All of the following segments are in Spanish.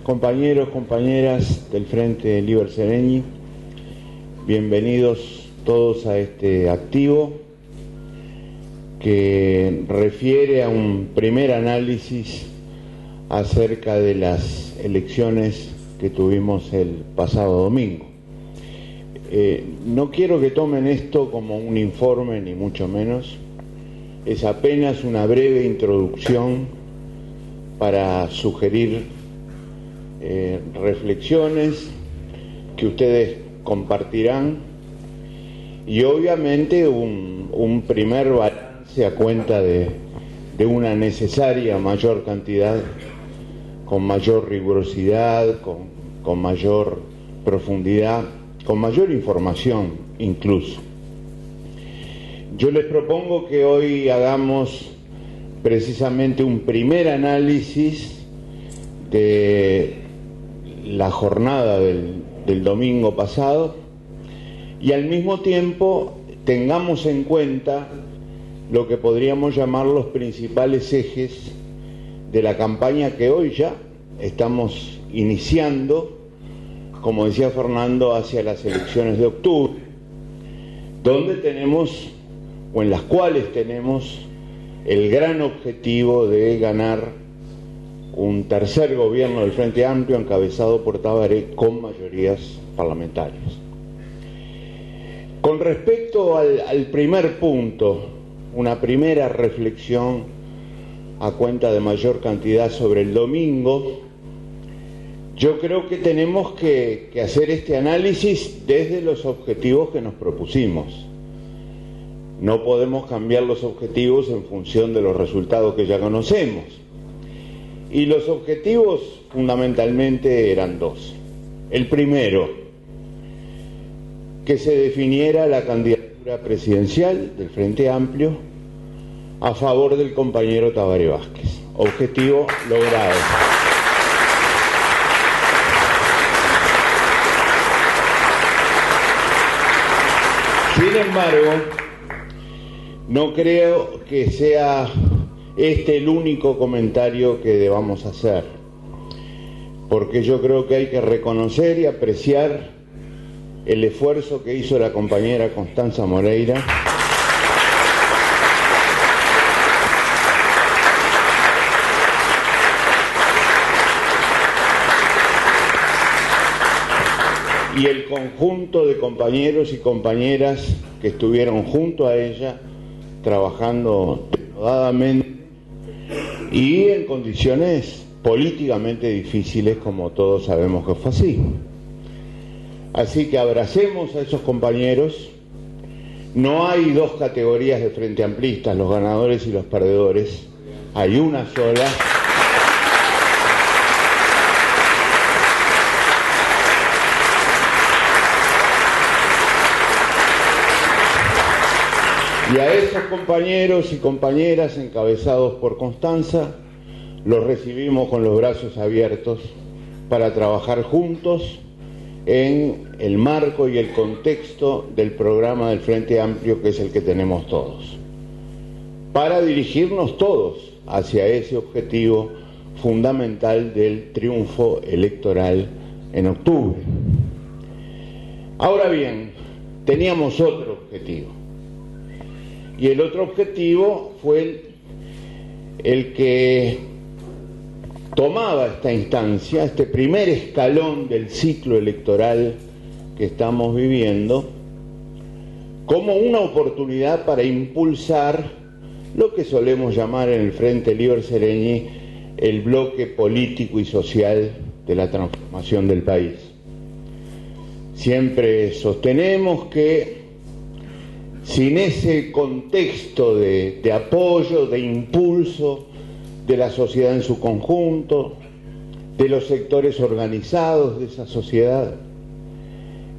Compañeros, compañeras del Frente Liber Seregni, bienvenidos todos a este activo que refiere a un primer análisis acerca de las elecciones que tuvimos el pasado domingo. No quiero que tomen esto como un informe, ni mucho menos. Es apenas una breve introducción para sugerir reflexiones que ustedes compartirán y obviamente un primer balance a cuenta de una necesaria mayor cantidad, con mayor rigurosidad, con mayor profundidad, con mayor información incluso. Yo les propongo que hoy hagamos precisamente un primer análisis de la jornada del domingo pasado y al mismo tiempo tengamos en cuenta lo que podríamos llamar los principales ejes de la campaña que hoy ya estamos iniciando, como decía Fernando, hacia las elecciones de octubre, donde tenemos, o en las cuales tenemos, el gran objetivo de ganar un tercer gobierno del Frente Amplio encabezado por Tabaré con mayorías parlamentarias. Con respecto al primer punto, una primera reflexión a cuenta de mayor cantidad sobre el domingo, yo creo que tenemos que hacer este análisis desde los objetivos que nos propusimos. No podemos cambiar los objetivos en función de los resultados que ya conocemos. Y los objetivos fundamentalmente eran dos. El primero, que se definiera la candidatura presidencial del Frente Amplio a favor del compañero Tabaré Vázquez. Objetivo logrado. Sin embargo, no creo que sea este el único comentario que debamos hacer, porque yo creo que hay que reconocer y apreciar el esfuerzo que hizo la compañera Constanza Moreira y el conjunto de compañeros y compañeras que estuvieron junto a ella trabajando denodadamente y en condiciones políticamente difíciles, como todos sabemos que fue así. Así que abracemos a esos compañeros. No hay dos categorías de frente amplistas, los ganadores y los perdedores. Hay una sola. Y a esos compañeros y compañeras encabezados por Constanza, los recibimos con los brazos abiertos para trabajar juntos en el marco y el contexto del programa del Frente Amplio, que es el que tenemos todos, para dirigirnos todos hacia ese objetivo fundamental del triunfo electoral en octubre. Ahora bien, teníamos otro objetivo. Y el otro objetivo fue el que tomaba esta instancia, este primer escalón del ciclo electoral que estamos viviendo, como una oportunidad para impulsar lo que solemos llamar en el Frente Liber Seregni el bloque político y social de la transformación del país. Siempre sostenemos que sin ese contexto de apoyo, de impulso de la sociedad en su conjunto, de los sectores organizados de esa sociedad,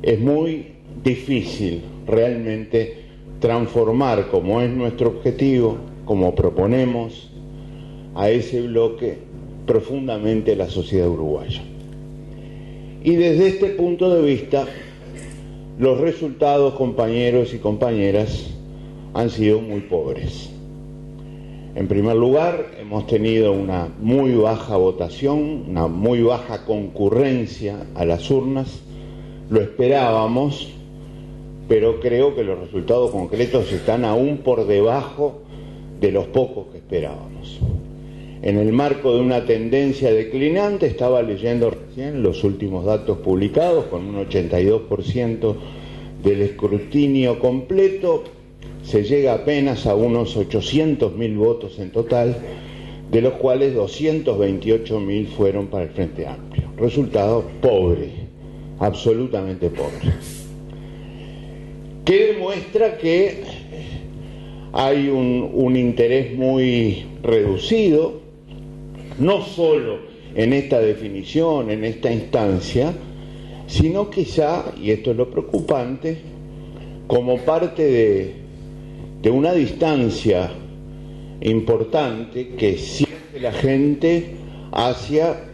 es muy difícil realmente transformar, como es nuestro objetivo, como proponemos, a ese bloque profundamente la sociedad uruguaya. Y desde este punto de vista, los resultados, compañeros y compañeras, han sido muy pobres. En primer lugar, hemos tenido una muy baja votación, una muy baja concurrencia a las urnas. Lo esperábamos, pero creo que los resultados concretos están aún por debajo de los pocos que esperábamos. En el marco de una tendencia declinante, estaba leyendo recién los últimos datos publicados, con un 82% del escrutinio completo, se llega apenas a unos 800.000 votos en total, de los cuales 228.000 fueron para el Frente Amplio. Resultado pobre, absolutamente pobre. Que demuestra que hay un interés muy reducido, no solo en esta definición, en esta instancia, sino quizá, y esto es lo preocupante, como parte de una distancia importante que siente la gente hacia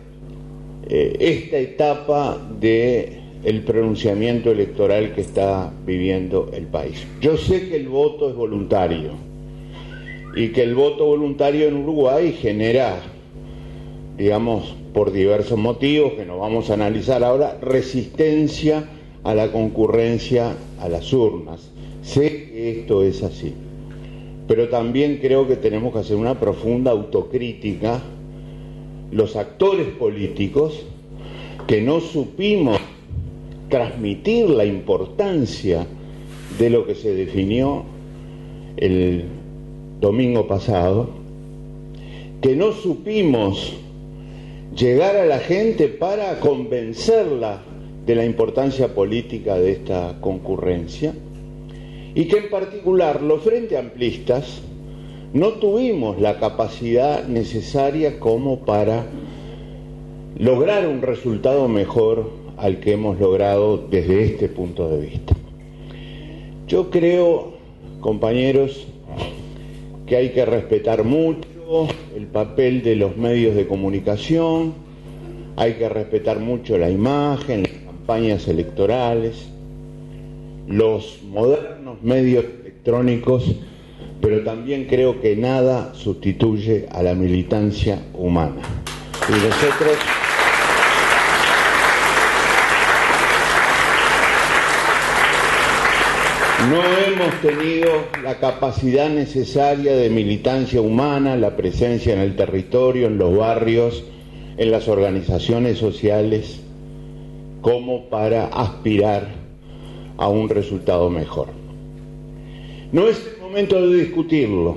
esta etapa del pronunciamiento electoral que está viviendo el país. Yo sé que el voto es voluntario y que el voto voluntario en Uruguay genera, digamos, por diversos motivos que no vamos a analizar ahora, resistencia a la concurrencia a las urnas. Sé que esto es así, pero también creo que tenemos que hacer una profunda autocrítica, los actores políticos, que no supimos transmitir la importancia de lo que se definió el domingo pasado, que no supimos llegar a la gente para convencerla de la importancia política de esta concurrencia, y que en particular los frente amplistas no tuvimos la capacidad necesaria como para lograr un resultado mejor al que hemos logrado desde este punto de vista. Yo creo, compañeros, que hay que respetar mucho el papel de los medios de comunicación, hay que respetar mucho la imagen, las campañas electorales, los modernos medios electrónicos, pero también creo que nada sustituye a la militancia humana. Y nosotros no hemos tenido la capacidad necesaria de militancia humana, la presencia en el territorio, en los barrios, en las organizaciones sociales, como para aspirar a un resultado mejor. No es el momento de discutirlo,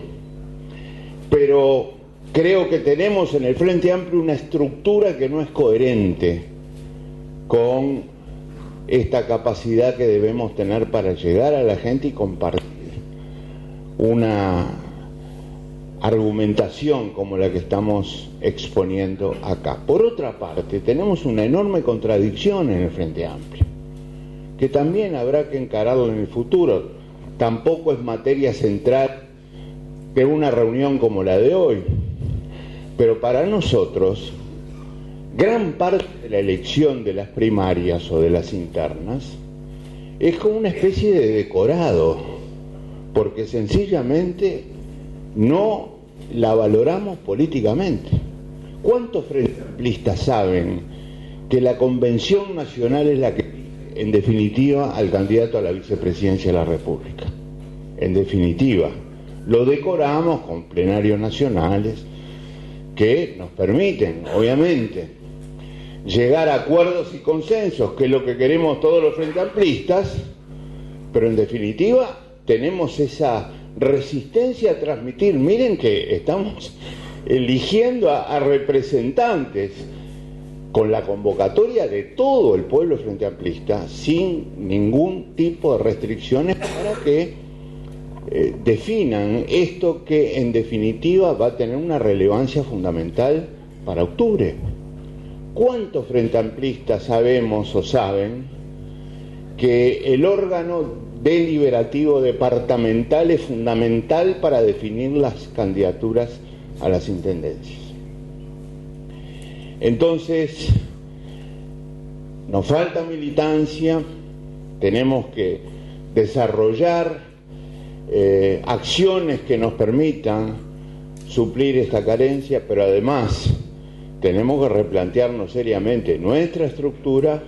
pero creo que tenemos en el Frente Amplio una estructura que no es coherente con esta capacidad que debemos tener para llegar a la gente y compartir una argumentación como la que estamos exponiendo acá. Por otra parte, tenemos una enorme contradicción en el Frente Amplio, que también habrá que encararlo en el futuro. Tampoco es materia central de una reunión como la de hoy, pero para nosotros gran parte de la elección de las primarias o de las internas es como una especie de decorado, porque sencillamente no la valoramos políticamente. ¿Cuántos frente amplistas saben que la Convención Nacional es la que, en definitiva, al candidato a la vicepresidencia de la República? En definitiva, lo decoramos con plenarios nacionales que nos permiten, obviamente, llegar a acuerdos y consensos, que es lo que queremos todos los frente amplistas, pero en definitiva tenemos esa resistencia a transmitir. Miren que estamos eligiendo a representantes con la convocatoria de todo el pueblo frente amplista, sin ningún tipo de restricciones, para que definan esto que en definitiva va a tener una relevancia fundamental para octubre. ¿Cuántos frente amplistas sabemos o saben que el órgano deliberativo departamental es fundamental para definir las candidaturas a las intendencias? Entonces, nos falta militancia, tenemos que desarrollar acciones que nos permitan suplir esta carencia, pero además tenemos que replantearnos seriamente nuestra estructura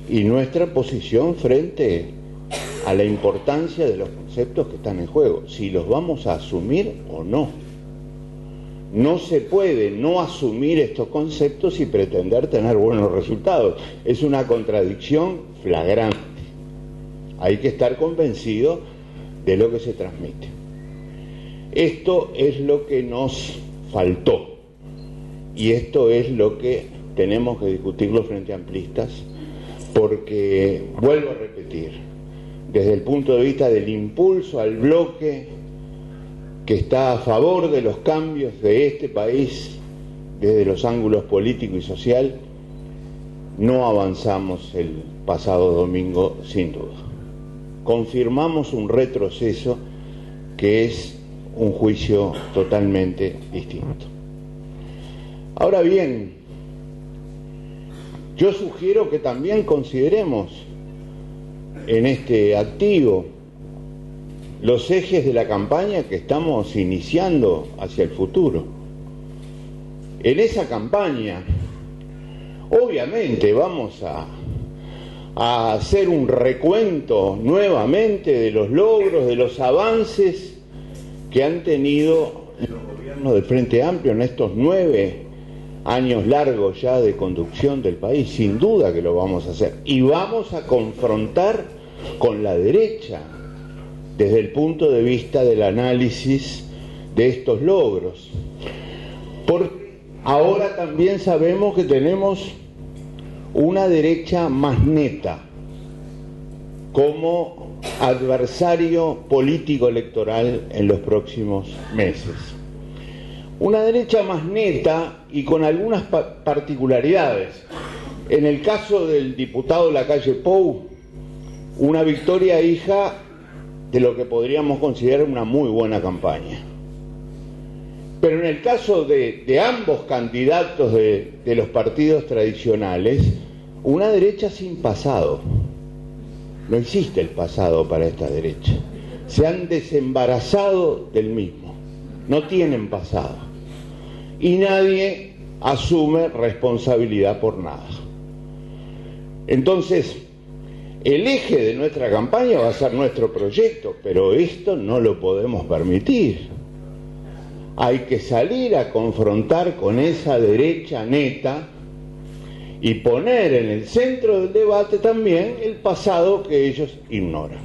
y nuestra posición frente a la importancia de los conceptos que están en juego, si los vamos a asumir o no. No se puede no asumir estos conceptos y pretender tener buenos resultados. Es una contradicción flagrante. Hay que estar convencido de lo que se transmite. Esto es lo que nos faltó y esto es lo que tenemos que discutirlo frente a amplistas, porque, vuelvo a repetir, desde el punto de vista del impulso al bloque que está a favor de los cambios de este país, desde los ángulos político y social, no avanzamos el pasado domingo sin duda. Confirmamos un retroceso que es un juicio totalmente distinto. Ahora bien, yo sugiero que también consideremos en este activo los ejes de la campaña que estamos iniciando hacia el futuro. En esa campaña, obviamente vamos a hacer un recuento nuevamente de los logros, de los avances que han tenido los gobiernos del Frente Amplio en estos 9 años largos ya de conducción del país. Sin duda que lo vamos a hacer. Y vamos a confrontar con la derecha desde el punto de vista del análisis de estos logros. Porque ahora también sabemos que tenemos una derecha más neta como adversario político electoral en los próximos meses. Una derecha más neta y con algunas particularidades. En el caso del diputado Lacalle Pou, una victoria hija de lo que podríamos considerar una muy buena campaña. Pero en el caso de ambos candidatos de los partidos tradicionales, una derecha sin pasado. No existe el pasado para esta derecha. Se han desembarazado del mismo. No tienen pasado. Y nadie asume responsabilidad por nada. Entonces, el eje de nuestra campaña va a ser nuestro proyecto, pero esto no lo podemos permitir. Hay que salir a confrontar con esa derecha neta y poner en el centro del debate también el pasado que ellos ignoran.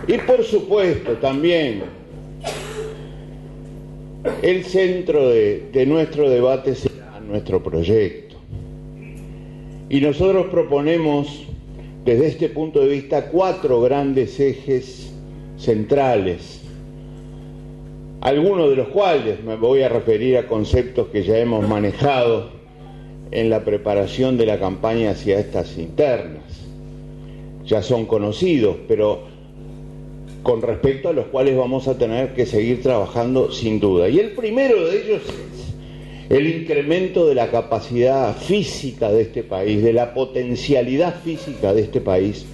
Y por supuesto también el centro de nuestro debate será nuestro proyecto. Y nosotros proponemos desde este punto de vista 4 grandes ejes centrales, algunos de los cuales me voy a referir a conceptos que ya hemos manejado en la preparación de la campaña hacia estas internas. Ya son conocidos, pero con respecto a los cuales vamos a tener que seguir trabajando sin duda. Y el primero de ellos es el incremento de la capacidad física de este país, de la potencialidad física de este país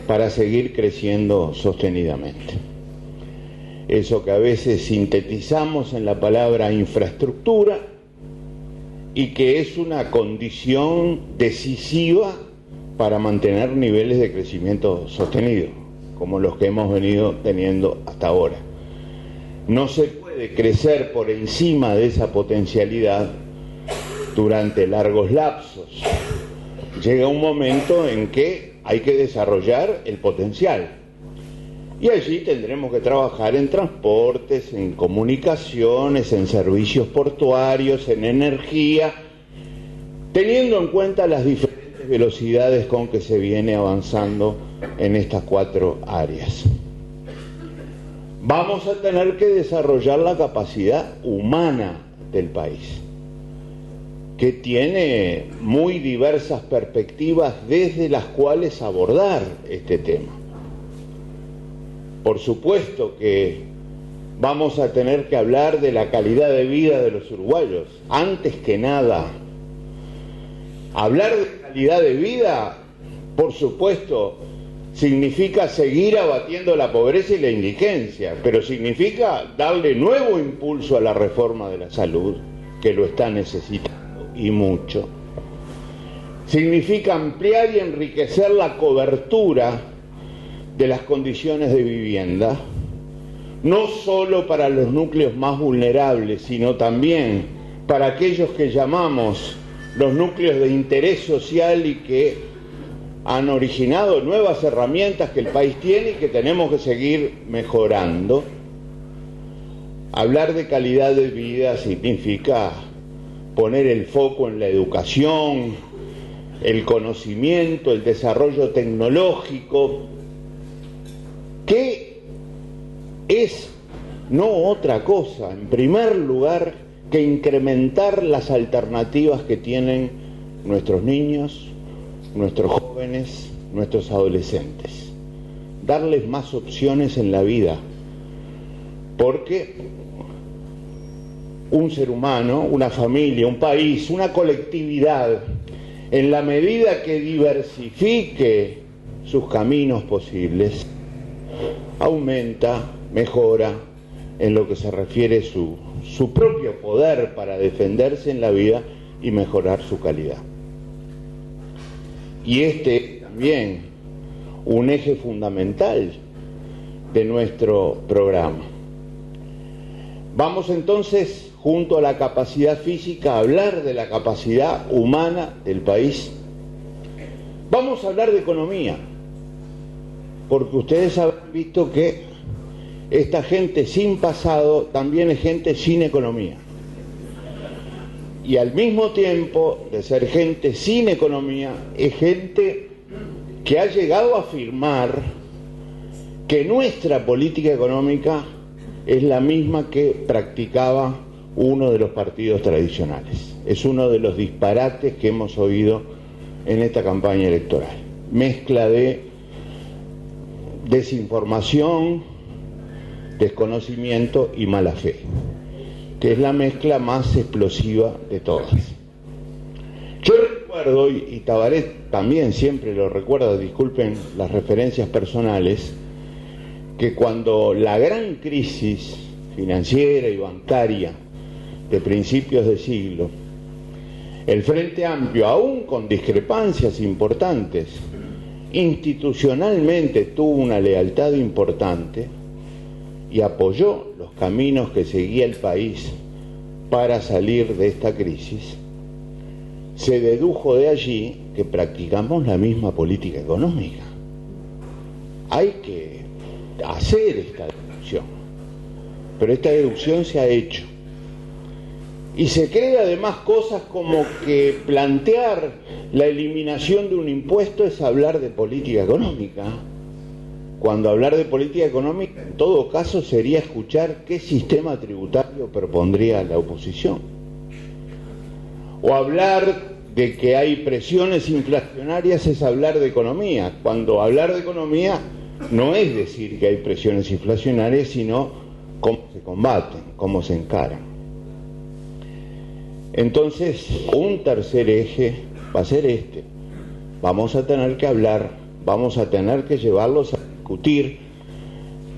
para seguir creciendo sostenidamente. Eso que a veces sintetizamos en la palabra infraestructura y que es una condición decisiva para mantener niveles de crecimiento sostenido, como los que hemos venido teniendo hasta ahora. No se puede crecer por encima de esa potencialidad durante largos lapsos. Llega un momento en que hay que desarrollar el potencial. Y allí tendremos que trabajar en transportes, en comunicaciones, en servicios portuarios, en energía, teniendo en cuenta las diferentes velocidades con que se viene avanzando en estas 4 áreas. Vamos a tener que desarrollar la capacidad humana del país, que tiene muy diversas perspectivas desde las cuales abordar este tema. Por supuesto que vamos a tener que hablar de la calidad de vida de los uruguayos. Antes que nada, hablar de calidad de vida por supuesto, significa seguir abatiendo la pobreza y la indigencia, pero significa darle nuevo impulso a la reforma de la salud, que lo está necesitando y mucho. Significa ampliar y enriquecer la cobertura de las condiciones de vivienda, no solo para los núcleos más vulnerables, sino también para aquellos que llamamos los núcleos de interés social y que han originado nuevas herramientas que el país tiene y que tenemos que seguir mejorando. Hablar de calidad de vida significa poner el foco en la educación, el conocimiento, el desarrollo tecnológico, que es no otra cosa, en primer lugar, que incrementar las alternativas que tienen nuestros niños, nuestros jóvenes, nuestros adolescentes. Darles más opciones en la vida, porque un ser humano, una familia, un país, una colectividad, en la medida que diversifique sus caminos posibles, aumenta, mejora en lo que se refiere a su propio poder para defenderse en la vida y mejorar su calidad. Y este también un eje fundamental de nuestro programa. Vamos entonces, junto a la capacidad física, a hablar de la capacidad humana del país. Vamos a hablar de economía, porque ustedes habrán visto que esta gente sin pasado también es gente sin economía. Y al mismo tiempo de ser gente sin economía, es gente que ha llegado a afirmar que nuestra política económica es la misma que practicaba uno de los partidos tradicionales. Es uno de los disparates que hemos oído en esta campaña electoral. Mezcla de desinformación, desconocimiento y mala fe, que es la mezcla más explosiva de todas. Yo recuerdo, y Tabaré también siempre lo recuerda, disculpen las referencias personales, que cuando la gran crisis financiera y bancaria de principios de siglo, el Frente Amplio, aún con discrepancias importantes, institucionalmente tuvo una lealtad importante y apoyó los caminos que seguía el país para salir de esta crisis, se dedujo de allí que practicamos la misma política económica. Hay que hacer esta deducción, pero esta deducción se ha hecho. Y se cree además cosas como que plantear la eliminación de un impuesto es hablar de política económica, cuando hablar de política económica en todo caso sería escuchar qué sistema tributario propondría la oposición. O hablar de que hay presiones inflacionarias es hablar de economía, cuando hablar de economía no es decir que hay presiones inflacionarias, sino cómo se combaten, cómo se encaran. Entonces, un tercer eje va a ser este. Vamos a tener que hablar, vamos a tener que llevarlos a discutir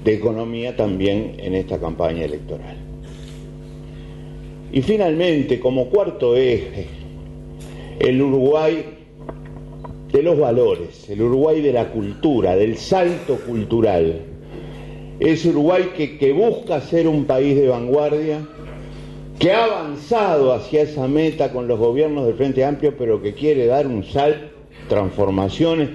de economía también en esta campaña electoral. Y finalmente, como cuarto eje, el Uruguay de los valores, el Uruguay de la cultura, del salto cultural. Ese Uruguay que busca ser un país de vanguardia, que ha avanzado hacia esa meta con los gobiernos del Frente Amplio, pero que quiere dar un salto, transformaciones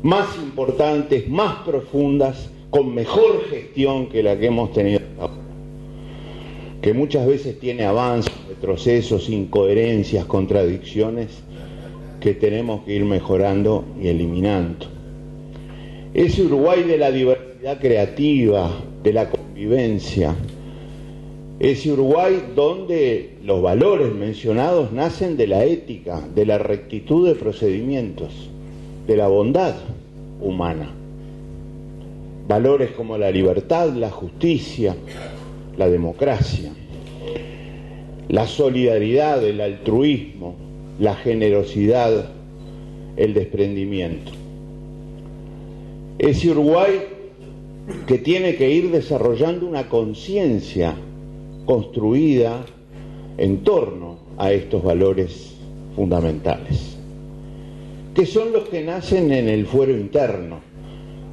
más importantes, más profundas, con mejor gestión que la que hemos tenido ahora, que muchas veces tiene avances, retrocesos, incoherencias, contradicciones, que tenemos que ir mejorando y eliminando. Ese Uruguay de la diversidad creativa, de la convivencia, ese Uruguay donde los valores mencionados nacen de la ética, de la rectitud de procedimientos, de la bondad humana. Valores como la libertad, la justicia, la democracia, la solidaridad, el altruismo, la generosidad, el desprendimiento. Ese Uruguay que tiene que ir desarrollando una conciencia construida en torno a estos valores fundamentales, que son los que nacen en el fuero interno.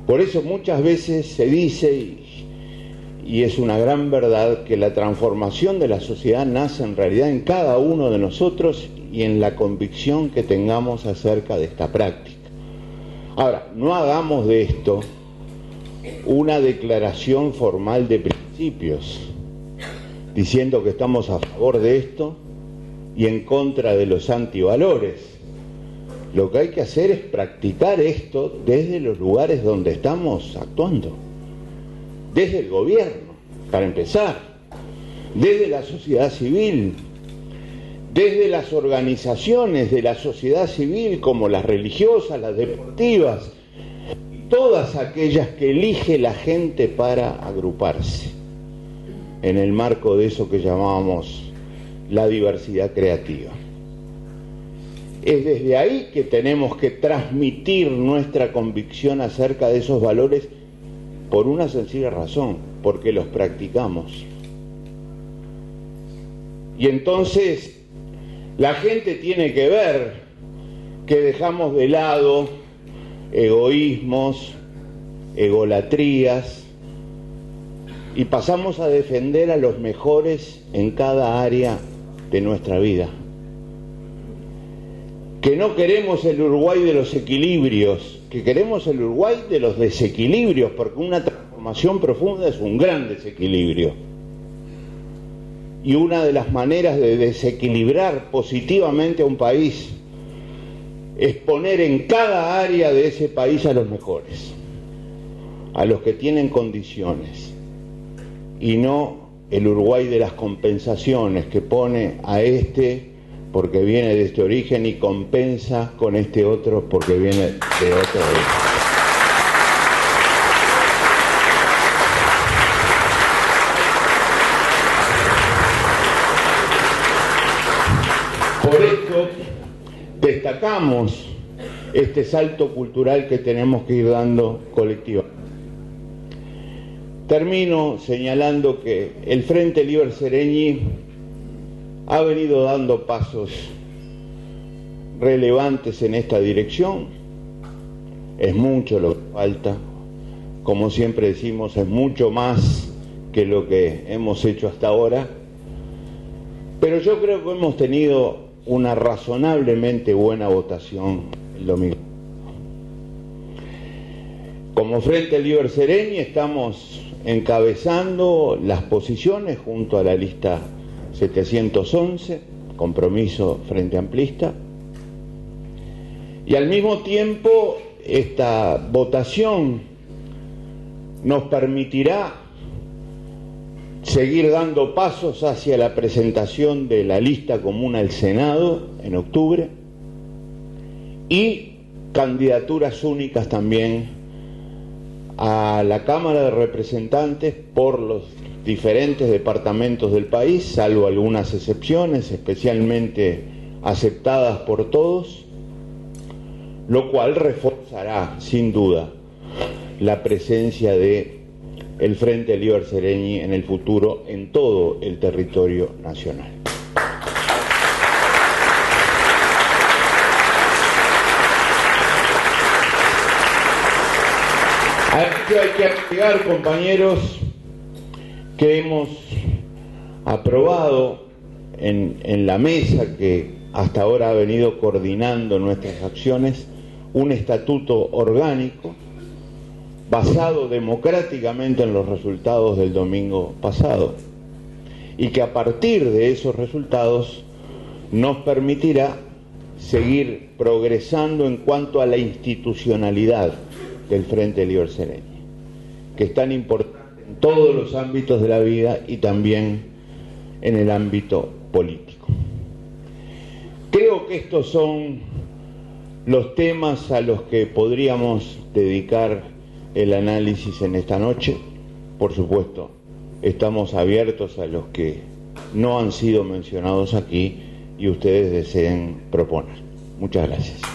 Por eso muchas veces se dice, y es una gran verdad, que la transformación de la sociedad nace en realidad en cada uno de nosotros y en la convicción que tengamos acerca de esta práctica. Ahora, no hagamos de esto una declaración formal de principios, diciendo que estamos a favor de esto y en contra de los antivalores. Lo que hay que hacer es practicar esto desde los lugares donde estamos actuando, desde el gobierno, para empezar, desde la sociedad civil, desde las organizaciones de la sociedad civil como las religiosas, las deportivas, todas aquellas que elige la gente para agruparse en el marco de eso que llamábamos la diversidad creativa. Es desde ahí que tenemos que transmitir nuestra convicción acerca de esos valores por una sencilla razón, porque los practicamos. Y entonces la gente tiene que ver que dejamos de lado egoísmos, egolatrías, y pasamos a defender a los mejores en cada área de nuestra vida. Que no queremos el Uruguay de los equilibrios, que queremos el Uruguay de los desequilibrios, porque una transformación profunda es un gran desequilibrio. Y una de las maneras de desequilibrar positivamente a un país es poner en cada área de ese país a los mejores, a los que tienen condiciones, y no el Uruguay de las compensaciones, que pone a este porque viene de este origen y compensa con este otro porque viene de otro origen. Por eso destacamos este salto cultural que tenemos que ir dando colectivamente. Termino señalando que el Frente Liber Seregni ha venido dando pasos relevantes en esta dirección. Es mucho lo que falta. Como siempre decimos, es mucho más que lo que hemos hecho hasta ahora. Pero yo creo que hemos tenido una razonablemente buena votación el domingo. Como Frente Liber Seregni estamos encabezando las posiciones junto a la lista 711, Compromiso Frente Amplista, y al mismo tiempo esta votación nos permitirá seguir dando pasos hacia la presentación de la lista común al Senado en octubre y candidaturas únicas también a la Cámara de Representantes por los diferentes departamentos del país, salvo algunas excepciones, especialmente aceptadas por todos, lo cual reforzará, sin duda, la presencia de el Frente Liber Seregni en el futuro en todo el territorio nacional. A esto hay que agregar, compañeros, que hemos aprobado en la mesa que hasta ahora ha venido coordinando nuestras acciones un estatuto orgánico basado democráticamente en los resultados del domingo pasado y que a partir de esos resultados nos permitirá seguir progresando en cuanto a la institucionalidad del Frente Liber Seregni, que es tan importante en todos los ámbitos de la vida y también en el ámbito político. Creo que estos son los temas a los que podríamos dedicar el análisis en esta noche. Por supuesto, estamos abiertos a los que no han sido mencionados aquí y ustedes deseen proponer. Muchas gracias.